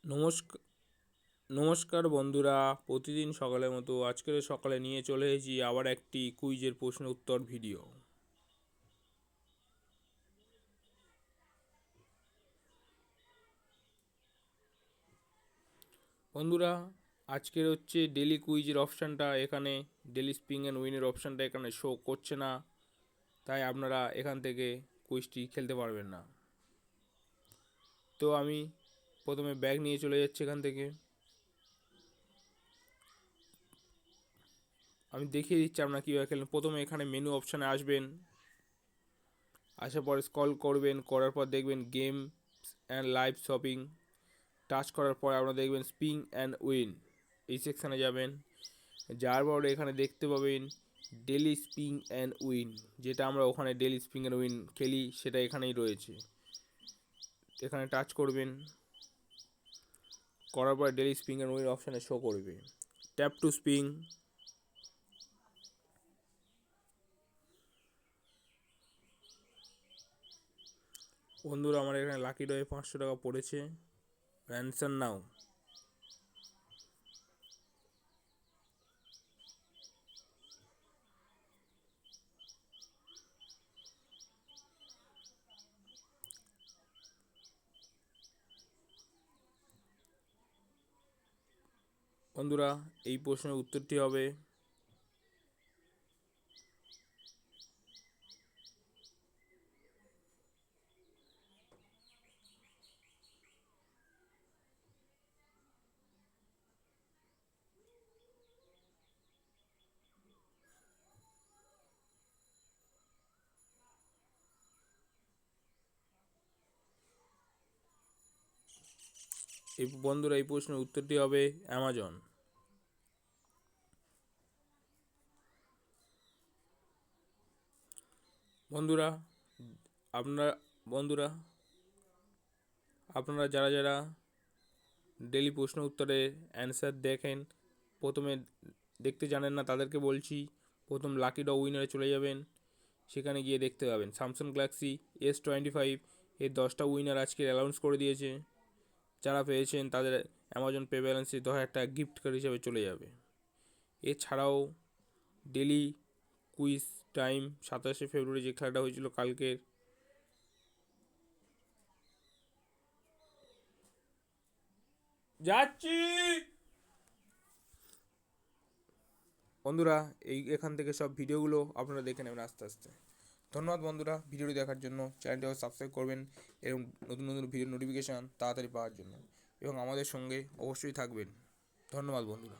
নমস্কার নমস্কার বন্ধুরা, প্রতিদিন সকালের মতো আজকের সকালে নিয়ে চলে এসেছি আবার একটি কুইজের প্রশ্ন উত্তর ভিডিও। বন্ধুরা, আজকের হচ্ছে ডেলি কুইজের অপশানটা এখানে, ডেলি স্পিং অ্যান্ড উইনের অপশানটা এখানে শো করছে না, তাই আপনারা এখান থেকে কুইজটি খেলতে পারবেন না। তো আমি প্রথমে ব্যাগ নিয়ে চলে যাচ্ছি এখান থেকে। আমি দেখিয়ে দিচ্ছি আপনারা কীভাবে খেলেন। প্রথমে এখানে মেনু অপশানে আসবেন, আসার পরে স্ক্রল করবেন, করার পর দেখবেন game and live shopping. Touch করার পর আপনারা দেখবেন স্পিং অ্যান্ড উইন, এই সেকশানে যাবেন। যাওয়ার পরে এখানে দেখতে পাবেন ডেলি স্পিং অ্যান্ড উইন, যেটা আমরা ওখানে ডেলি স্পিং অ্যান্ড উইন খেলি সেটা এখানেই রয়েছে। এখানে টাচ করবেন, করার পর ডেলি স্পিং অ্যান্ড উইন অপশানে শো করবে। Tap to spin. বন্ধুরা, আমার এখানে লাকি ডয়ে 500 টাকা পড়েছে। Answer now. বন্ধুরা, এই প্রশ্নের উত্তরটি হবে বন্ধুরা, এই প্রশ্নের উত্তরটি হবে অ্যামাজন। বন্ধুরা আপনারা বন্ধুরা আপনারা যারা যারা ডেলি প্রশ্ন উত্তরের অ্যান্সার দেখেন, প্রথমে দেখতে জানেন না, তাদেরকে বলছি প্রথম লাকি ড উইনারে চলে যাবেন। সেখানে গিয়ে দেখতে পাবেন স্যামসাং গ্যালাক্সি S25 এর 10টা উইনার আজকে অ্যানাউন্স করে দিয়েছে। যারা পেয়েছেন তাদের অ্যামাজন পে ব্যালেন্সে 10,000 টাকা গিফট কার্ড হিসেবে চলে যাবে। এছাড়াও ডেলি কুইজ টাইম 27শে ফেব্রুয়ারি যে খেলাটা হয়েছিল কালকের, যাচ্ছি বন্ধুরা, এখান থেকে সব ভিডিওগুলো আপনারা দেখে নেবেন আস্তে আস্তে। ধন্যবাদ বন্ধুরা ভিডিওটি দেখার জন্য। চ্যানেলটি সাবস্ক্রাইব করবেন এবং নতুন নতুন ভিডিও নোটিফিকেশান তাড়াতাড়ি পাওয়ার জন্য, এবং আমাদের সঙ্গে অবশ্যই থাকবেন। ধন্যবাদ বন্ধুরা।